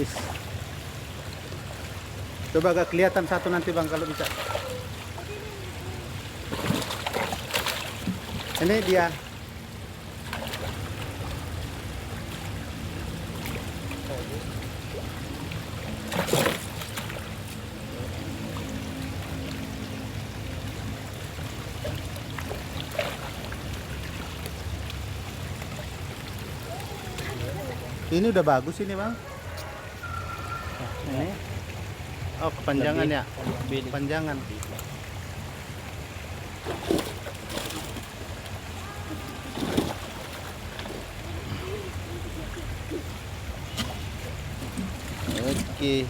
habis. Coba agak kelihatan satu nanti bang kalau bisa. Ini dia. Ini udah bagus ini bang. Ini. Oh kepanjangan ya. Kepanjangan. Oke.